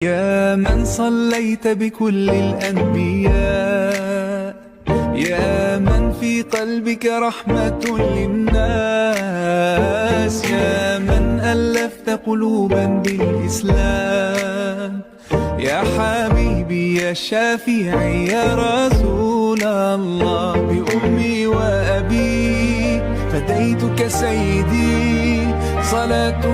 يا من صليت بكل الأنبياء، يا من في قلبك رحمة للناس، يا من ألفت قلوبا بالإسلام، يا حبيبي يا شافعي يا رسول الله، بأمي وأبي فديتك سيدي صلاة